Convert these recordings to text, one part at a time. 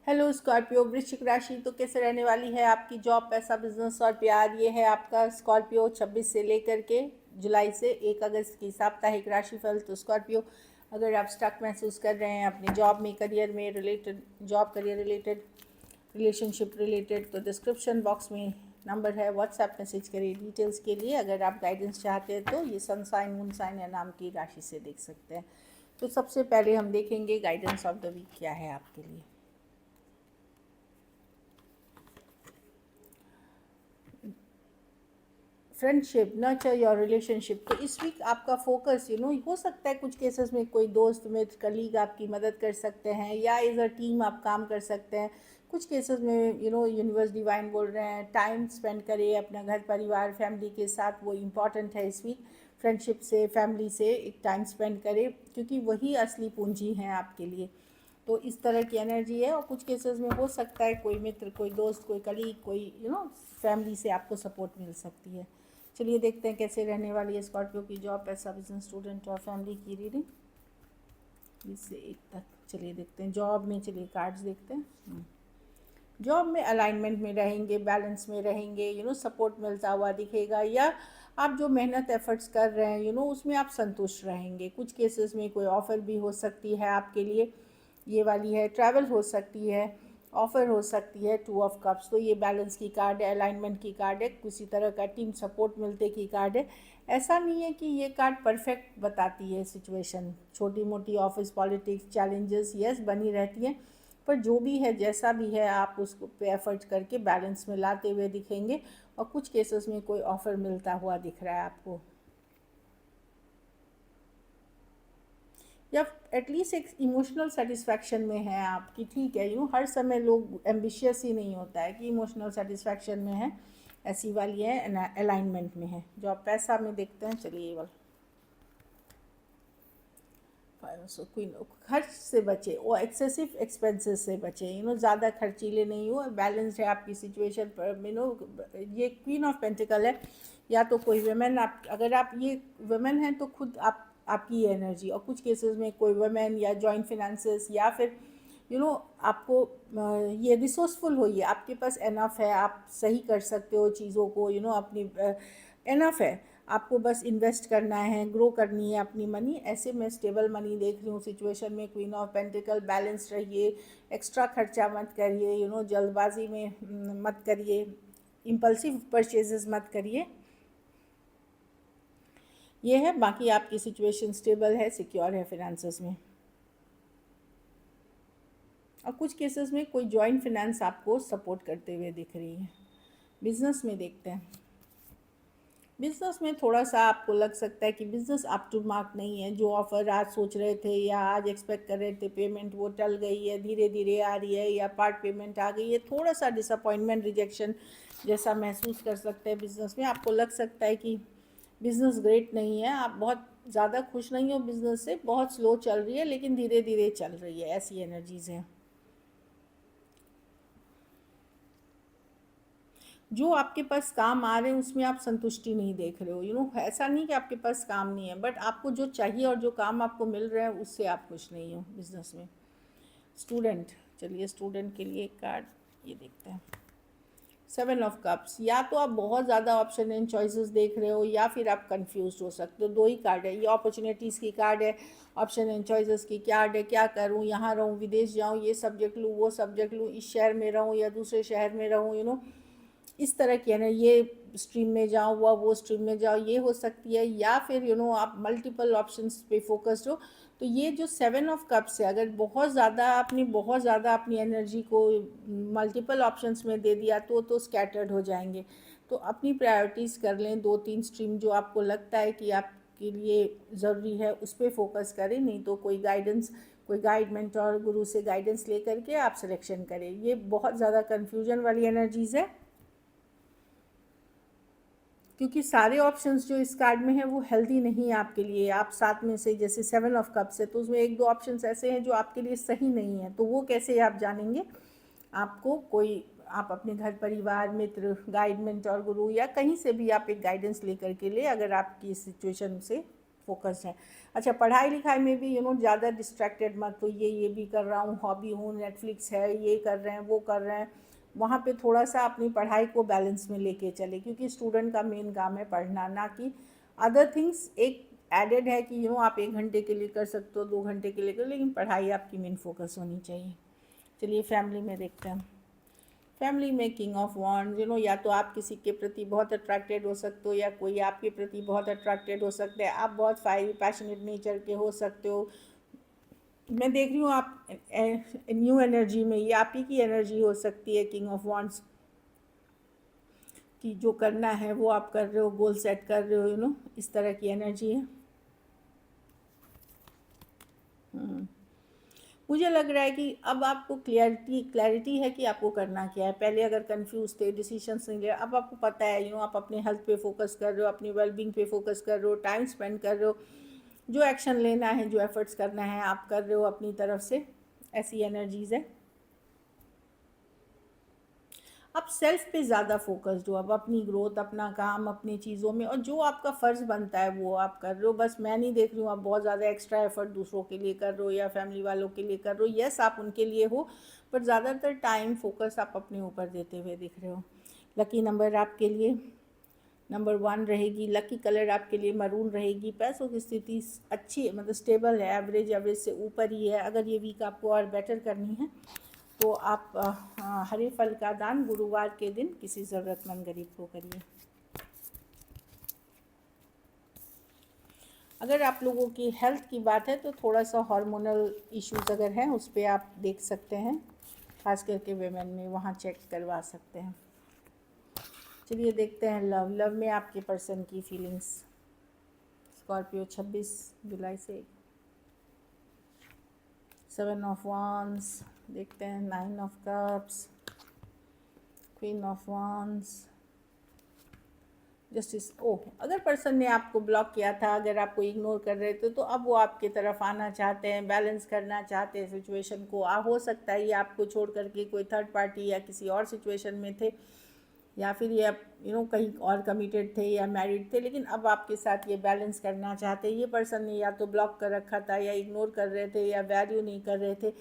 Hello Scorpio, वृश्चिक राशि तो कैसे रहने वाली है आपकी जॉब, पैसा, बिजनेस और प्यार। ये है आपका स्कॉर्पियो 26 से लेकर के जुलाई से 1 अगस्त की साप्ताहिक राशिफल। तो स्कॉर्पियो, अगर आप स्टक महसूस कर रहे हैं अपने जॉब में, करियर में related, job career related, relationship related, तो डिस्क्रिप्शन बॉक्स में नंबर है, व्हाट्सएप मैसेज करिए डिटेल्स के लिए। अगर आप गाइडेंस चाहते हैं तो ये सन साइन, मून साइन या नाम की राशि से देख सकते हैं। तो सबसे पहले हम देखेंगे गाइडेंस ऑफ द वीक क्या है आपके लिए। Friendship, nurture your relationship. तो इस वीक आपका फोकस हो सकता है कुछ केसेस में कोई दोस्त मित्र कलीग आपकी मदद कर सकते हैं, या एज अ टीम आप काम कर सकते हैं। कुछ केसेस में यूनिवर्स डिवाइन बोल रहे हैं टाइम स्पेंड करिए अपना घर परिवार फैमिली के साथ, वो इम्पॉर्टेंट है इस वीक। फ्रेंडशिप से, फैमिली से एक टाइम स्पेंड करें, क्योंकि वही असली पूंजी है आपके लिए। तो इस तरह की एनर्जी है। और कुछ केसेस में हो सकता है कोई मित्र, कोई दोस्त, कोई कलीग, कोई फैमिली से आपको सपोर्ट मिल सकती है। चलिए देखते हैं कैसे रहने वाली है स्कॉर्पियो की जॉब, पैसा, बिजनेस, स्टूडेंट और फैमिली की रीडिंग 20 से 1 तक। चलिए देखते हैं जॉब में, चलिए कार्ड्स देखते हैं। जॉब में अलाइनमेंट में रहेंगे, बैलेंस में रहेंगे, सपोर्ट मिलता हुआ दिखेगा, या आप जो मेहनत एफर्ट्स कर रहे हैं उसमें आप संतुष्ट रहेंगे। कुछ केसेस में कोई ऑफ़र भी हो सकती है आपके लिए, ये वाली है। ट्रैवल हो सकती है, ऑफ़र हो सकती है, 2 ऑफ कप्स। तो ये बैलेंस की कार्ड है, अलाइनमेंट की कार्ड है, किसी तरह का टीम सपोर्ट मिलते की कार्ड है। ऐसा नहीं है कि ये कार्ड परफेक्ट बताती है सिचुएशन, छोटी मोटी ऑफिस पॉलिटिक्स चैलेंजेस यस बनी रहती हैं, पर जो भी है जैसा भी है आप उसको पे एफर्ट करके बैलेंस में लाते हुए दिखेंगे। और कुछ केसेस में कोई ऑफ़र मिलता हुआ दिख रहा है आपको, या एटलीस्ट एक इमोशनल सेटिस्फैक्शन में है आपकी। ठीक है, हर समय लोग एम्बिशियस ही नहीं होता है कि इमोशनल सेटिस्फैक्शन में है, ऐसी वाली है, अलाइनमेंट में है। जो आप पैसा में देखते हैं, चलिए ये वाला क्वीन, खर्च से बचे, वो एक्सेसिव एक्सपेंसेस से बचे, ज़्यादा खर्चीले नहीं हो, बैलेंस्ड है आपकी सिचुएशन पर। ये क्वीन ऑफ पेंटिकल है। या तो कोई वुमेन, आप अगर आप ये वुमेन हैं तो खुद आप आपकी एनर्जी, और कुछ केसेस में कोई वुमेन या जॉइंट फिनेंसेस, या फिर आपको ये रिसोर्सफुल होइए, आपके पास एनफ है, आप सही कर सकते हो चीज़ों को, अपनी एनफ है। आपको बस इन्वेस्ट करना है, ग्रो करनी है अपनी मनी। ऐसे में स्टेबल मनी देख रही हूँ सिचुएशन में। क्वीन ऑफ पेंटिकल, बैलेंस रहिए, एक्स्ट्रा खर्चा मत करिए, जल्दबाजी में मत करिए, इम्पल्सिव परचेजेस मत करिए। ये है, बाकी आपकी सिचुएशन स्टेबल है, सिक्योर है फिनेंसेस में। और कुछ केसेस में कोई जॉइंट फिनेंस आपको सपोर्ट करते हुए दिख रही है। बिजनेस में देखते हैं। बिज़नेस में थोड़ा सा आपको लग सकता है कि बिज़नेस अप टू मार्क नहीं है। जो ऑफ़र आज सोच रहे थे या आज एक्सपेक्ट कर रहे थे पेमेंट, वो टल गई है, धीरे धीरे आ रही है, या पार्ट पेमेंट आ गई है। थोड़ा सा डिसअपॉइंटमेंट, रिजेक्शन जैसा महसूस कर सकते हैं बिज़नेस में। आपको लग सकता है कि बिज़नेस ग्रेट नहीं है, आप बहुत ज़्यादा खुश नहीं हो बिज़नेस से, बहुत स्लो चल रही है, लेकिन धीरे धीरे चल रही है, ऐसी एनर्जीज़ हैं। जो आपके पास काम आ रहे हैं उसमें आप संतुष्टि नहीं देख रहे हो। ऐसा नहीं कि आपके पास काम नहीं है, बट आपको जो चाहिए और जो काम आपको मिल रहा है उससे आप खुश नहीं हो बिजनेस में। स्टूडेंट, चलिए स्टूडेंट के लिए एक कार्ड ये देखते हैं। 7 ऑफ कप्स। या तो आप बहुत ज़्यादा ऑप्शन एंड चॉइसेस देख रहे हो, या फिर आप कंफ्यूज हो सकते हो। दो ही कार्ड है, ये अपॉर्चुनिटीज़ की कार्ड है, ऑप्शन एंड चॉइसेस की कार्ड है। क्या करूँ, यहाँ रहूँ, विदेश जाऊँ, ये सब्जेक्ट लूँ, वो सब्जेक्ट लूँ, इस शहर में रहूँ या दूसरे शहर में रहूँ, इस तरह की है ना। ये स्ट्रीम में जाओ, वो स्ट्रीम में जाओ, ये हो सकती है। या फिर आप मल्टीपल ऑप्शंस पे फोकस्ड हो। तो ये जो 7 ऑफ कप्स है, अगर बहुत ज़्यादा अपनी एनर्जी को मल्टीपल ऑप्शंस में दे दिया तो स्कैटर्ड हो जाएंगे। तो अपनी प्रायोरिटीज़ कर लें, 2-3 स्ट्रीम जो आपको लगता है कि आपके लिए ज़रूरी है उस पर फोकस करें। नहीं तो कोई गाइडेंस, कोई गाइड मेंटर, गुरु से गाइडेंस ले करके आप सिलेक्शन करें। ये बहुत ज़्यादा कन्फ्यूजन वाली एनर्जीज़ है, क्योंकि सारे ऑप्शंस जो इस कार्ड में है वो हेल्दी नहीं है आपके लिए। आप साथ में से, जैसे 7 ऑफ कप्स है, तो उसमें 1-2 ऑप्शंस ऐसे हैं जो आपके लिए सही नहीं है। तो वो कैसे आप जानेंगे? आपको कोई, आप अपने घर परिवार, मित्र, गाइड, मेंटर, गुरु, या कहीं से भी आप एक गाइडेंस लेकर के ले, अगर आपकी इस सिचुएशन से फोकस है। अच्छा, पढ़ाई लिखाई में भी ज़्यादा डिस्ट्रैक्टेड मत हो, ये भी कर रहा हूँ, हॉबी हूँ, नेटफ्लिक्स है, ये कर रहे हैं, वो कर रहे हैं, वहाँ पे थोड़ा सा अपनी पढ़ाई को बैलेंस में लेके चले, क्योंकि स्टूडेंट का मेन काम है पढ़ना, ना कि अदर थिंग्स। एक एडेड है कि आप 1 घंटे के लिए कर सकते हो, 2 घंटे के लिए कर, लेकिन पढ़ाई आपकी मेन फोकस होनी चाहिए। चलिए फैमिली में देखते हैं। फैमिली में किंग ऑफ वॉन्ड्स, या तो आप किसी के प्रति बहुत अट्रैक्टेड हो सकते हो, या कोई आपके प्रति बहुत अट्रैक्टेड हो सकते हैं। आप बहुत फायरी पैशनेट नेचर के हो सकते हो। मैं देख रही हूँ आप न्यू एनर्जी में, ये आप ही की एनर्जी हो सकती है किंग ऑफ वॉन्ड्स कि जो करना है वो आप कर रहे हो, गोल सेट कर रहे हो, इस तरह की एनर्जी है। मुझे लग रहा है कि अब आपको क्लैरिटी है कि आपको करना क्या है। पहले अगर कंफ्यूज थे, डिसीजंस नहीं लिया, अब आपको पता है। आप अपने हेल्थ पे फोकस कर रहे हो, अपनी वेलबींग पे फोकस कर रहे हो, टाइम स्पेंड कर रहे हो, जो एक्शन लेना है, जो एफर्ट्स करना है आप कर रहे हो अपनी तरफ से। ऐसी एनर्जीज़ है। आप सेल्फ पे ज़्यादा फोकस्ड हो, अब अपनी ग्रोथ, अपना काम, अपनी चीज़ों में, और जो आपका फ़र्ज़ बनता है वो आप कर रहे हो। बस मैं नहीं देख रही हूँ आप बहुत ज़्यादा एक्स्ट्रा एफर्ट दूसरों के लिए कर रहे हो या फैमिली वालों के लिए कर रहे हो। यस, आप उनके लिए हो, पर ज़्यादातर टाइम फोकस आप अपने ऊपर देते हुए दिख रहे हो। लकी नंबर आपके लिए नंबर 1 रहेगी। लकी कलर आपके लिए मरून रहेगी। पैसों की स्थिति अच्छी है, मतलब स्टेबल है, एवरेज से ऊपर ही है। अगर ये वीक आपको और बेटर करनी है तो आप हरे फल का दान गुरुवार के दिन किसी ज़रूरतमंद गरीब को करिए। अगर आप लोगों की हेल्थ की बात है तो थोड़ा सा हार्मोनल इश्यूज अगर हैं उस पर आप देख सकते हैं, खास करके वेमेन में, वहाँ चेक करवा सकते हैं। चलिए देखते हैं लव में आपके पर्सन की फीलिंग्स। स्कॉर्पियो 26 जुलाई से। 7 ऑफ वांड्स, देखते हैं 9 of cups, queen of wands, justice. Oh, अगर पर्सन ने आपको ब्लॉक किया था, अगर आपको इग्नोर कर रहे थे, तो अब वो आपकी तरफ आना चाहते हैं, बैलेंस करना चाहते हैं सिचुएशन को। हो सकता है ये आपको छोड़ करके कोई थर्ड पार्टी या किसी और सिचुएशन में थे, या फिर ये कहीं और कमिटेड थे या मैरिड थे, लेकिन अब आपके साथ ये बैलेंस करना चाहते हैं। ये पर्सन ने या तो ब्लॉक कर रखा था, या इग्नोर कर रहे थे, या वैल्यू नहीं कर रहे थे,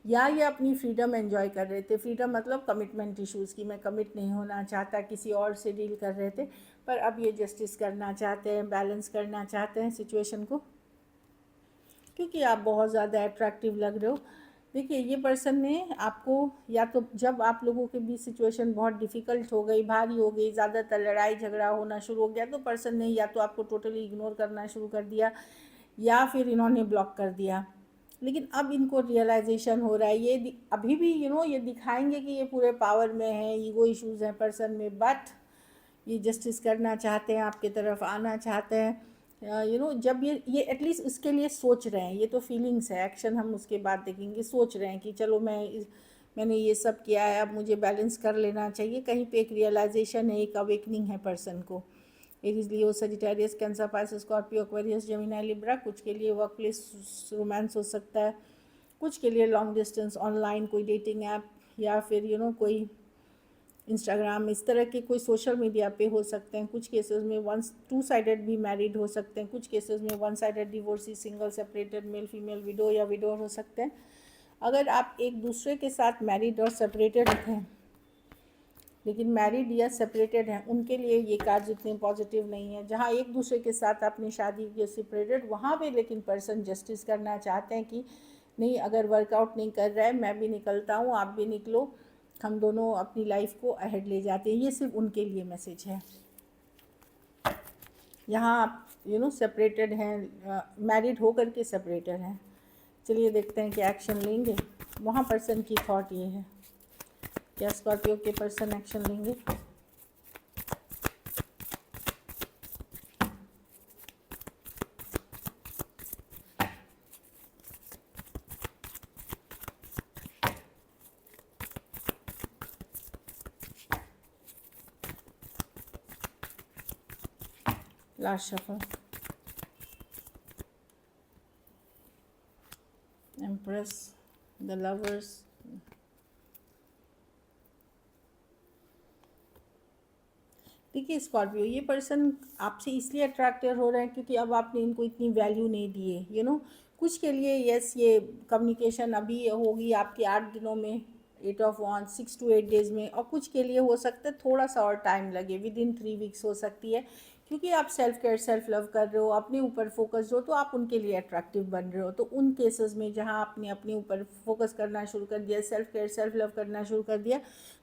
या ये अपनी फ्रीडम एंजॉय कर रहे थे। फ्रीडम मतलब कमिटमेंट इश्यूज़ की, मैं कमिट नहीं होना चाहता, किसी और से डील कर रहे थे, पर अब ये जस्टिस करना चाहते हैं, बैलेंस करना चाहते हैं सिचुएशन को, क्योंकि आप बहुत ज़्यादा अट्रैक्टिव लग रहे हो। देखिए, ये पर्सन ने आपको, या तो जब आप लोगों के बीच सिचुएशन बहुत डिफ़िकल्ट हो गई, भारी हो गई, ज़्यादातर लड़ाई झगड़ा होना शुरू हो गया, तो पर्सन ने या तो आपको टोटली इग्नोर करना शुरू कर दिया, या फिर इन्होंने ब्लॉक कर दिया। लेकिन अब इनको रियलाइजेशन हो रहा है, ये अभी भी ये दिखाएंगे कि ये पूरे पावर में है, ईगो इश्यूज़ हैं पर्सन में, बट ये जस्टिस करना चाहते हैं, आपके तरफ आना चाहते हैं। जब ये एटलीस्ट इसके लिए सोच रहे हैं। ये तो फीलिंग्स है, एक्शन हम उसके बाद देखेंगे। सोच रहे हैं कि चलो मैंने ये सब किया है, अब मुझे बैलेंस कर लेना चाहिए। कहीं पे एक रियलाइजेशन है, एक अवेकनिंग है पर्सन को। Aries, Leo, Sagittarius, Cancer, Pisces, Scorpio, Aquarius, Gemini, Libra. कुछ के लिए वर्क प्लेस रोमांस हो सकता है, कुछ के लिए लॉन्ग डिस्टेंस ऑनलाइन कोई डेटिंग ऐप, या फिर कोई इंस्टाग्राम, इस तरह के कोई सोशल मीडिया पे हो सकते हैं। कुछ केसेस में 2 साइडेड भी मैरिड हो सकते हैं, कुछ केसेस में 1 sided divorcee, single, separated, male female, window या विडोर हो सकते हैं। अगर आप एक दूसरे के साथ मैरिड और सेपरेटेड हैं, लेकिन मैरिड या सेपरेटेड हैं, उनके लिए ये कार्ड इतने पॉजिटिव नहीं है। जहाँ एक दूसरे के साथ आपने शादी की सेपरेटेड, वहाँ पे लेकिन पर्सन जस्टिस करना चाहते हैं कि नहीं, अगर वर्कआउट नहीं कर रहा है, मैं भी निकलता हूँ, आप भी निकलो, हम दोनों अपनी लाइफ को अहेड ले जाते हैं। ये सिर्फ उनके लिए मैसेज है। यहाँ आप सेपरेटेड हैं, मैरिड होकर के सेपरेटेड हैं। चलिए देखते हैं कि एक्शन लेंगे। वहाँ पर्सन की थॉट ये है, क्या स्कॉर्पियो के पर्सन एक्शन लेंगे? Last shuffle, empress, the lovers, देखिए स्कॉर्पियो, ये पर्सन आपसे इसलिए अट्रैक्टेड हो रहे हैं क्योंकि अब आपने इनको इतनी वैल्यू नहीं दी है, कुछ के लिए यस, ये कम्युनिकेशन अभी होगी आपके 8 दिनों में, 8 ऑफ 1, 6 to 8 डेज में, और कुछ के लिए हो सकता है थोड़ा सा और टाइम लगे, विद इन 3 वीक्स हो सकती है, क्योंकि आप सेल्फ केयर सेल्फ लव कर रहे हो, अपने ऊपर फोकस हो, तो आप उनके लिए अट्रैक्टिव बन रहे हो। तो उन केसेस में जहाँ आपने अपने ऊपर फोकस करना शुरू कर दिया, सेल्फ केयर सेल्फ लव करना शुरू कर दिया,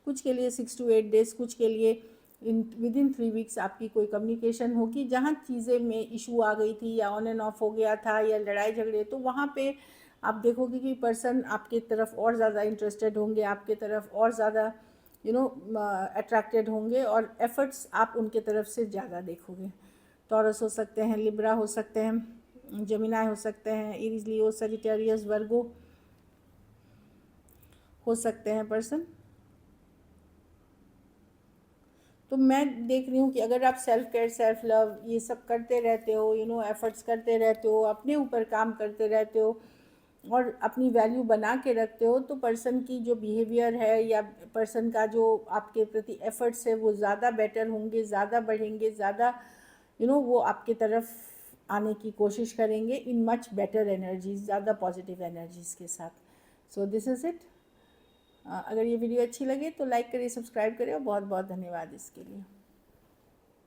कुछ के लिए 6 to 8 डेज, कुछ के लिए विद इन 3 वीक्स आपकी कोई कम्युनिकेशन होगी, जहाँ चीज़ें में इशू आ गई थी या ऑन एंड ऑफ हो गया था या लड़ाई झगड़े, तो वहाँ पे आप देखोगे कि पर्सन आपके तरफ और ज़्यादा इंटरेस्टेड होंगे, आपके तरफ और ज़्यादा अट्रैक्टेड होंगे, और एफर्ट्स आप उनके तरफ से ज़्यादा देखोगे। टॉरस हो सकते हैं, लिब्रा हो सकते हैं, जेमिनाई हो सकते हैं, एरीज, लियो, सजिटेरियस, वर्गो हो सकते हैं पर्सन। तो मैं देख रही हूँ कि अगर आप सेल्फ केयर सेल्फ लव ये सब करते रहते हो, एफर्ट्स करते रहते हो, अपने ऊपर काम करते रहते हो और अपनी वैल्यू बना के रखते हो, तो पर्सन की जो बिहेवियर है या पर्सन का जो आपके प्रति एफर्ट्स है वो ज़्यादा बेटर होंगे, ज़्यादा बढ़ेंगे, ज़्यादा वो आपके तरफ आने की कोशिश करेंगे इन मच बेटर एनर्जीज, ज़्यादा पॉजिटिव एनर्जीज के साथ। So this is it. अगर ये वीडियो अच्छी लगे तो लाइक करिए, सब्सक्राइब करिए, और बहुत बहुत धन्यवाद इसके लिए।